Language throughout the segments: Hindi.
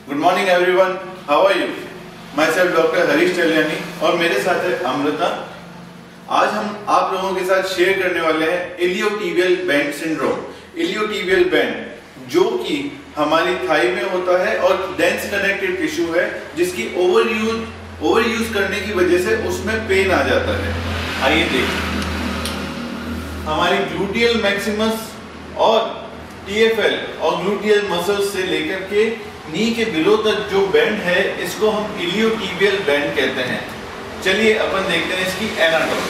Good morning everyone, how are you? Myself doctor Harish Chaliyani और मेरे साथ है अमृता। आज हम आप लोगों के साथ शेयर करने वाले हैं iliotibial band syndrome. Iliotibial band जो कि हमारी थाई में होता है और डेंस कनेक्टिव टिश्यू है, जिसकी ओवर यूज करने की वजह से उसमें पेन आ जाता है। आइए देखिए, हमारी ग्लूटियल मैक्सिमस और टीएफएल और ग्लूटियल मसल्स से लेकर के नी के बिलो तक जो बैंड है, इसको हम इलियोटिबियल बैंड कहते हैं। चलिए अपन देखते हैं इसकी एनाटॉमी।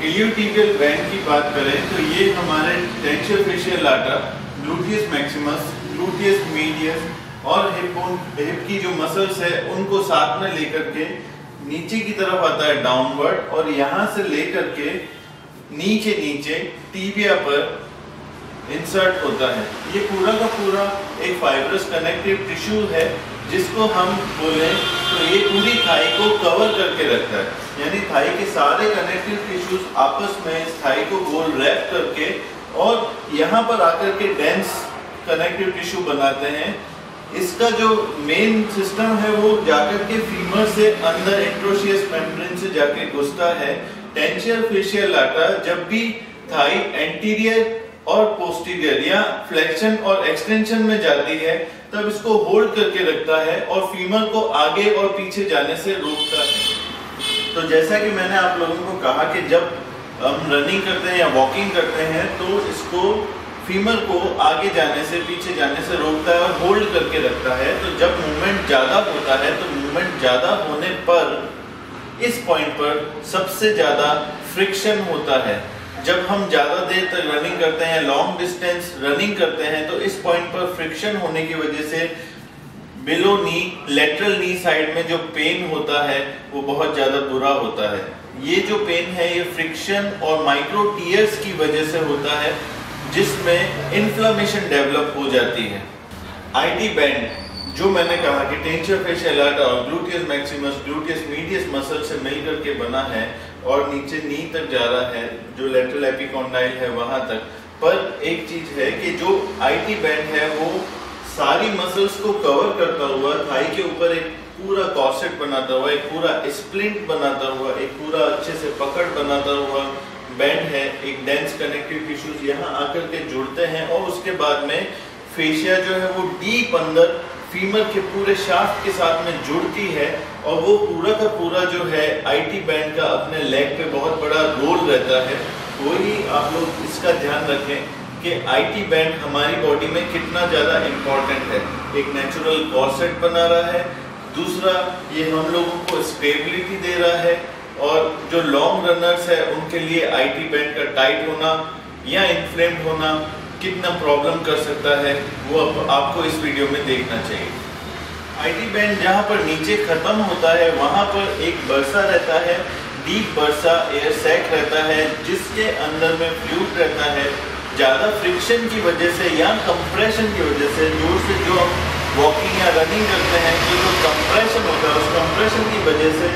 इलियोटिबियल बैंड की बात करें तो ये हमारे टेंशियल फेशियल लाटा, ग्लूटियस मैक्सिमस, ग्लूटियस मीडियस और हिप की जो मसल्स है उनको साथ में लेकर के नीचे की तरफ आता है डाउनवर्ड, और यहाँ से लेकर के नीचे टीबिया पर इंसर्ट होता है। ये पूरा का पूरा एक फाइब्रस कनेक्टिव टिश्यू है, जिसको हम बोले तो ये पूरी थाई को कवर करके रखता है। यानी थाई के सारे कनेक्टिव टिश्यूज आपस में इस थाई को गोल रैप करके और यहाँ पर आकर के डेंस कनेक्टिव टिश्यू बनाते हैं। इसका जो मेन सिस्टम है वो जाकर के फीमर से अंदर इंट्रोशियस मेम्ब्रेन से जाके घुसता है। टेंशियल फेशियल लाटा जब भी थाई एंटीरियर और पोस्टीरियर या फ्लेक्शन और एक्सटेंशन में जाती है, तब इसको होल्ड करके रखता है और फीमर को आगे और पीछे जाने से रोकता है। तो जैसा कि मैंने आप लोगों को कहा कि जब हम रनिंग करते हैं या वॉकिंग करते हैं तो इसको फीमर को आगे जाने से पीछे जाने से रोकता है और होल्ड करके रखता है। तो जब मूवमेंट ज्यादा होता है तो मूवमेंट ज्यादा होने पर इस पॉइंट पर सबसे ज्यादा फ्रिक्शन होता है। जब हम ज्यादा देर तक रनिंग करते हैं, लॉन्ग डिस्टेंस रनिंग करते हैं, तो इस पॉइंट पर फ्रिक्शन होने की वजह से बिलो नी, लेटरल नी साइड में जो पेन होता है वो बहुत ज्यादा बुरा होता है। ये जो पेन है ये फ्रिक्शन और माइक्रो टीयर्स की वजह से होता है, जिसमें इन्फ्लेमेशन डेवलप हो जाती है। आईटी बैंड जो मैंने कहा कि टेंशियल फेशियल लाटा और gluteus Maximus, gluteus medius muscle से मिलकर के बना है और नीचे नी तक जा रहा है, जो लेटरल एपिकॉन्डाइल है वहां तक। पर एक चीज है कि जो आईटी बैंड है वो सारी मसल्स को कवर करता हुआ थाई के ऊपर एक पूरा कॉर्सेट बनाता हुआ, एक पूरा स्प्लिंट बनाता हुआ, एक पूरा अच्छे से पकड़ बनाता हुआ बैंड है। एक डेंस कनेक्टिव टिश्यूज यहाँ आकर के जुड़ते हैं और उसके बाद में फेशिया जो है वो डीप अंदर फीमर के पूरे शाफ्ट के साथ में जुड़ती है, और वो पूरा का पूरा जो है आईटी बैंड का अपने लेग पे बहुत बड़ा रोल रहता है। वही आप लोग इसका ध्यान रखें कि आईटी बैंड हमारी बॉडी में कितना ज़्यादा इम्पोर्टेंट है। एक नेचुरल कॉर्सेट बना रहा है, दूसरा ये हम लोगों को स्टेबिलिटी दे रहा है, और जो लॉन्ग रनर्स है उनके लिए आईटी बैंड का टाइट होना या इन्फ्लेम्ड होना कितना प्रॉब्लम कर सकता है वो आपको इस वीडियो में देखना चाहिए। आईटी बैंड जहाँ पर नीचे खत्म होता है वहाँ पर एक बर्सा रहता है, डीप बर्सा एयर सैक रहता है, जिसके अंदर में फ्लूइड रहता है। ज़्यादा फ्रिक्शन की वजह से या कंप्रेशन की वजह से जोर से जो हम वॉकिंग या रनिंग करते हैं तो जो कंप्रेशन होता है, उस कंप्रेशन की वजह से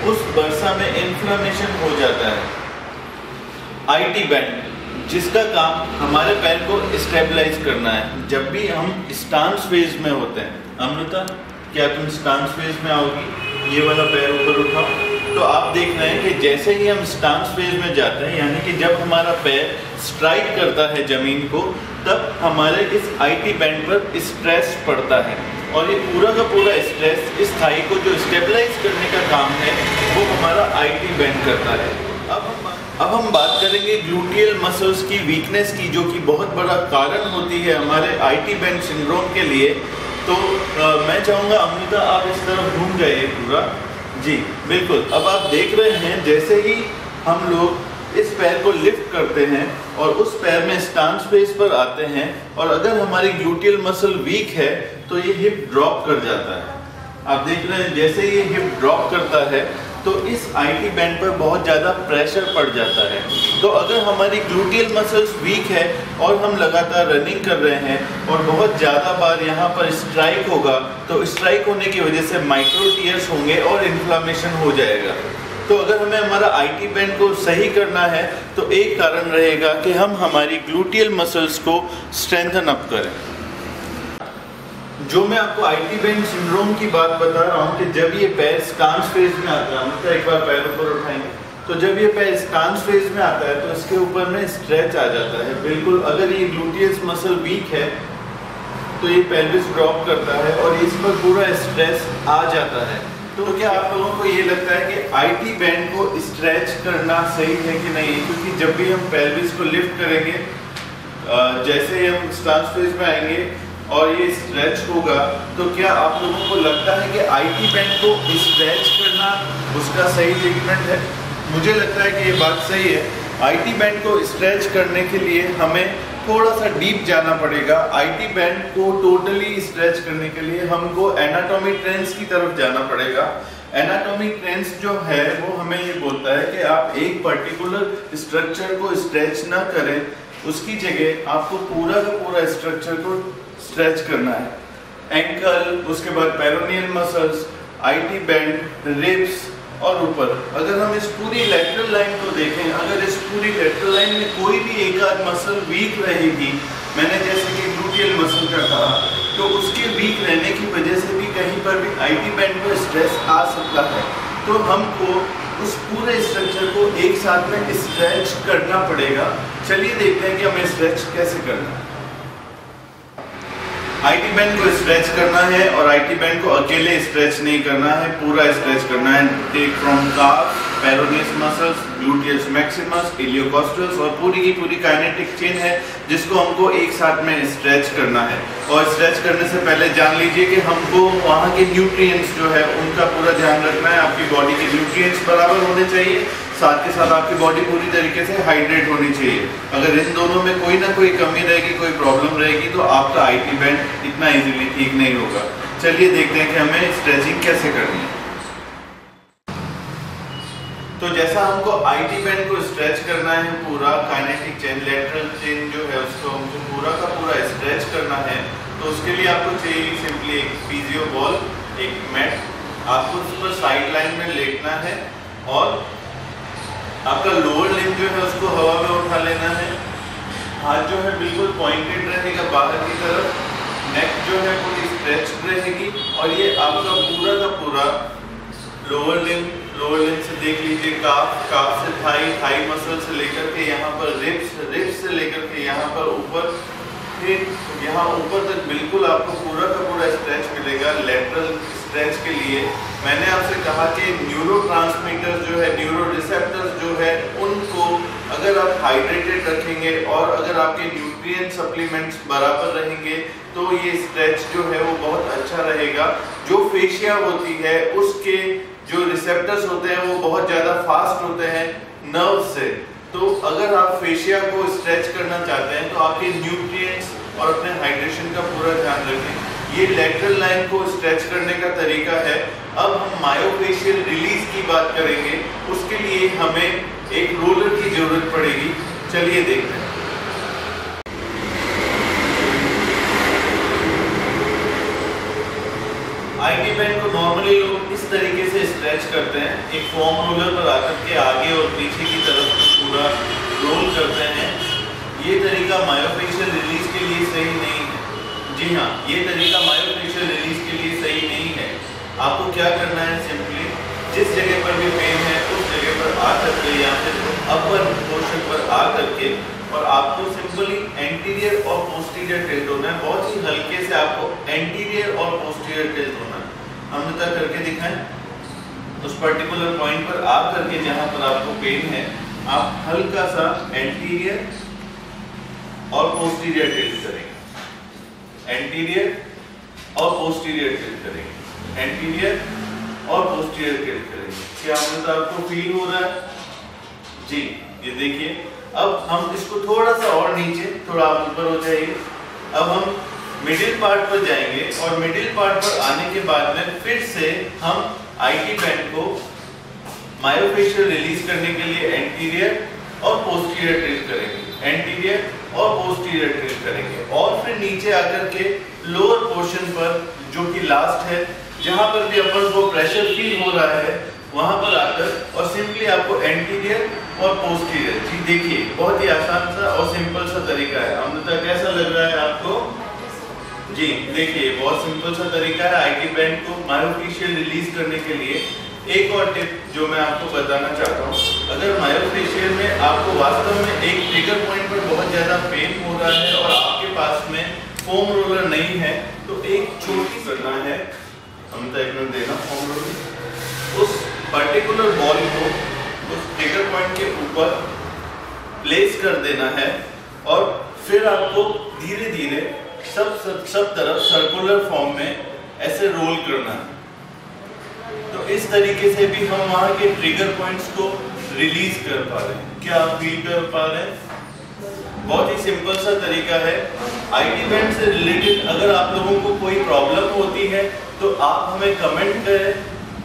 उस बर्सा में इन्फ्लेमेशन हो जाता है। आईटी बैंड जिसका काम हमारे पैर को स्टेबलाइज करना है। जब भी हम स्टांस फेज में होते हैं, अमृता क्या तुम स्टांस फेज में आओगी? ये वाला पैर ऊपर उठाओ। तो आप देख रहे हैं कि जैसे ही हम स्टांस फेज में जाते हैं, यानी कि जब हमारा पैर स्ट्राइक करता है जमीन को, तब हमारे इस आईटी बैंड पर स्ट्रेस पड़ता है, और ये पूरा का पूरा स्ट्रेस इस थाई को जो स्टेबलाइज करने का काम है वो हमारा आईटी बैंड करता है। अब हम बात करेंगे ग्लूटियल मसल्स की वीकनेस की, जो कि बहुत बड़ा कारण होती है हमारे आईटी बैंड सिंड्रोम के लिए। तो मैं चाहूँगा अमृता आप इस तरफ घूम जाइए पूरा। जी बिल्कुल। अब आप देख रहे हैं जैसे ही हम लोग इस पैर को लिफ्ट करते हैं और उस पैर में स्टांस फेज पर आते हैं, और अगर हमारी ग्लूटियल मसल वीक है तो ये हिप ड्रॉप कर जाता है। आप देख रहे हैं जैसे ये हिप ड्रॉप करता है तो इस आईटी बैंड पर बहुत ज़्यादा प्रेशर पड़ जाता है। तो अगर हमारी ग्लूटियल मसल्स वीक है और हम लगातार रनिंग कर रहे हैं और बहुत ज़्यादा बार यहाँ पर स्ट्राइक होगा, तो स्ट्राइक होने की वजह से माइक्रो टीयर्स होंगे और इन्फ्लेमेशन हो जाएगा। तो अगर हमें हमारा आईटी बैंड को सही करना है तो एक कारण रहेगा कि हम हमारी ग्लूटियल मसल्स को स्ट्रेंथन अप करें। जो मैं आपको IT बैंड सिंड्रोम की बात बता रहा हूँ कि जब ये पैर स्टांस फेज में आता है, मतलब एक बार पैर ऊपर उठाएंगे तो जब ये पैर स्टांस फेज में आता है तो इसके ऊपर में स्ट्रेच आ जाता है बिल्कुल। अगर ये ग्लूटियस मसल वीक है तो ये पेल्विस ड्रॉप करता है और इस पर पूरा स्ट्रेस आ जाता है। तो क्या आप लोगों को ये लगता है कि IT बैंड को स्ट्रेच करना सही है कि नहीं? क्योंकि जब भी हम पेल्विस को लिफ्ट करेंगे, जैसे ही हम स्टांस फेज में आएंगे और ये स्ट्रेच होगा, तो क्या आप लोगों को लगता है कि IT बैंड को स्ट्रेच करना उसका सही ट्रीटमेंट है? मुझे लगता है कि ये बात सही है। IT बैंड को स्ट्रेच करने के लिए हमें थोड़ा सा डीप जाना पड़ेगा। IT बैंड को टोटली स्ट्रेच करने के लिए हमको एनाटॉमी ट्रेंड्स की तरफ जाना पड़ेगा। एनाटॉमी ट्रेंड्स जो है वो हमें ये बोलता है कि आप एक पर्टिकुलर स्ट्रक्चर को स्ट्रेच ना करें, उसकी जगह आपको पूरा का पूरा स्ट्रक्चर को स्ट्रेच करना है। एंकल, उसके बाद peroneal muscles, IT band, ribs और ऊपर। अगर हम इस पूरी लेटरल लाइन को देखें, अगर इस पूरी लेटरल लाइन में कोई भी एक आध मसल वीक रहेगी, मैंने जैसे कि ग्लूटियल मसल का कहा, तो उसके वीक रहने की वजह से भी कहीं पर भी IT बैंड पर स्ट्रेस आ सकता है। तो हमको उस पूरे स्ट्रक्चर को एक साथ में स्ट्रेच करना पड़ेगा। चलिए देखते हैं कि हमें स्ट्रेच कैसे करना है। IT बैंड को स्ट्रेच करना है और IT बैंड को अकेले स्ट्रेच नहीं करना है, पूरा स्ट्रेच करना है। Take from calf, peroneus muscles, gluteus maximus, iliocostalis और पूरी की पूरी काइनेटिक चेन है जिसको हमको एक साथ में स्ट्रेच करना है। और स्ट्रेच करने से पहले जान लीजिए कि हमको वहाँ के न्यूट्रिएंट्स जो है उनका पूरा ध्यान रखना है। आपकी बॉडी के न्यूट्रिएंट्स बराबर होने चाहिए, साथ के साथ आपकी बॉडी पूरी तरीके से हाइड्रेट होनी चाहिए। अगर इन दोनों में कोई ना कोई कमी रहेगी, कोई प्रॉब्लम रहेगी, तो आपका IT बैंड इतना इजीली ठीक नहीं होगा। चलिए देखते हैं कि हमें स्ट्रेचिंग कैसे करनी है। तो जैसा हमको IT बैंड को स्ट्रेच करना है, पूरा काइनेटिक चेन, लेटरल चेन जो है उसको हमको पूरा का पूरा स्ट्रेच करना है, तो उसके लिए आपको चाहिए सिंपली एक फिजियो बॉल, एक मैट। आपको उस पर साइड लाइन में लेटना है और आपका लोअर लिम्ब जो है उसको हवा में उठा लेना है। हाथ जो है बिल्कुल पॉइंटेड रहेगा बाहर की तरफ, नेक जो है पूरी स्ट्रेच रहेगी और ये आपका पूरा का पूरा लोअर लिम्ब से देख लीजिए काफ से थाई मसल से लेकर के यहाँ पर रिब्स से लेकर के यहाँ पर ऊपर, फिर यहाँ ऊपर तक बिल्कुल आपको पूरा का पूरा स्ट्रेच मिलेगा। लेटरल स्ट्रेच के लिए मैंने आपसे कहा कि न्यूरोट्रांसमीटर्स जो है, न्यूरो रिसेप्टर्स जो है, उनको अगर आप हाइड्रेटेड रखेंगे और अगर आपके न्यूट्रिएंट सप्लीमेंट्स बराबर रहेंगे तो ये स्ट्रेच जो है वो बहुत अच्छा रहेगा। जो फेशिया होती है उसके जो रिसेप्टर्स होते हैं वो बहुत ज़्यादा फास्ट होते हैं नर्व से, तो अगर आप फेशिया को स्ट्रेच करना चाहते हैं तो आपके न्यूट्रिएंट्स और अपने हाइड्रेशन का पूरा ध्यान रखें। ये लेटरल लाइन को स्ट्रेच करने का तरीका है। अब हम मायोफेशियल रिलीज की बात करेंगे, उसके लिए हमें एक रोलर की जरूरत पड़ेगी। चलिए देखते हैं। IT बैंड को नॉर्मली लोग इस तरीके से स्ट्रेच करते हैं, एक फोम रोलर पर आकर के आगे और पीछे की तरफ पूरा रोल करते हैं। ये तरीका मायोफेशियल रिलीज के लिए सही नहीं है। जी हाँ, ये तरीका मायोफेशियल रिलीज के लिए सही नहीं है। आपको क्या करना है, सिंपली जिस जगह पर भी पेन है उस जगह पर आ करके या फिर अपर पोर्शन पर आ करके और आपको सिंपली एंटीरियर और पोस्टीरियर टिल्ट होना है। बहुत ही हल्के से आपको एंटीरियर और पोस्टीरियर टिल्ट होना है। हम तक करके दिखाएं, उस पर्टिकुलर पॉइंट पर आ करके जहां पर आपको पेन है, आप हल्का सा एंटीरियर और पोस्टीरियर टिल्ट करेंगे, एंटीरियर और पोस्टीरियर टिल्ट करेंगे, एंटीरियर और पोस्टीरियर टिल्ट करेंगे। क्या आपको फील हो रहा है? जी, ये देखिए। अब हम इसको थोड़ा सा और नीचे, थोड़ा ऊपर हो जाएगी। अब हम मिडिल पार्ट पर जाएंगे और मिडिल पार्ट पर आने के बाद में फिर से हम IT बैंड को मायोफेशियल रिलीज करने के लिए एंटीरियर और पोस्टीरियर टिल्ट करेंगे, एंटीरियर और पोस्टीरियर टिल्ट करेंगे और फिर नीचे आकर के लोअर पोर्शन पर जो कि लास्ट है, जहां पर भी अपन को प्रेशर फील हो रहा है, वहां पर आकर और सिंपली आपको एंटीरियर और पोस्टीरियर। जी देखिए, बहुत ही आसान सा और सिंपल सा तरीका है। अमृता, कैसा लग रहा है आपको? जी देखिए, बहुत सिंपल सा तरीका है आईटी बैंड को मायोफेशियल रिलीज करने के लिए। एक और टिप जो मैं आपको बताना चाहता हूँ, अगर मायोफेशियल में आपको वास्तव में एक ट्रिगर पॉइंट पर बहुत ज़्यादा पेन हो रहा है और आपके पास में फोम रोलर नहीं है, तो एक छोटी करना है, हम देना फोम रोलर, उस पर्टिकुलर बॉल को उस ट्रिगर पॉइंट के ऊपर प्लेस कर देना है और फिर आपको धीरे धीरे सब तरफ सर्कुलर फॉर्म में ऐसे रोल करना है। तो इस तरीके से भी हम वहां के ट्रिगर पॉइंट्स को रिलीज कर पा रहे हैं। क्या आप फील कर पा रहे हैं? बहुत ही सिंपल सा तरीका है। आईटी बैंड से रिलेटेड अगर आप लोगों को कोई प्रॉब्लम होती है तो आप हमें कमेंट करें,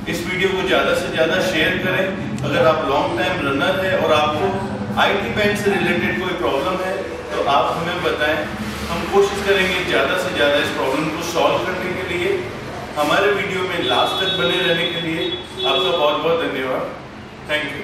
इस वीडियो को ज़्यादा से ज़्यादा शेयर करें। अगर आप लॉन्ग टाइम रनर है और आपको आईटी बैंड से रिलेटेड कोई प्रॉब्लम है तो आप हमें बताएं, हम कोशिश करेंगे ज़्यादा से ज़्यादा इस प्रॉब्लम को सॉल्व करने के लिए। हमारे वीडियो में लास्ट तक बने रहने के लिए आपका बहुत बहुत धन्यवाद। Thank you.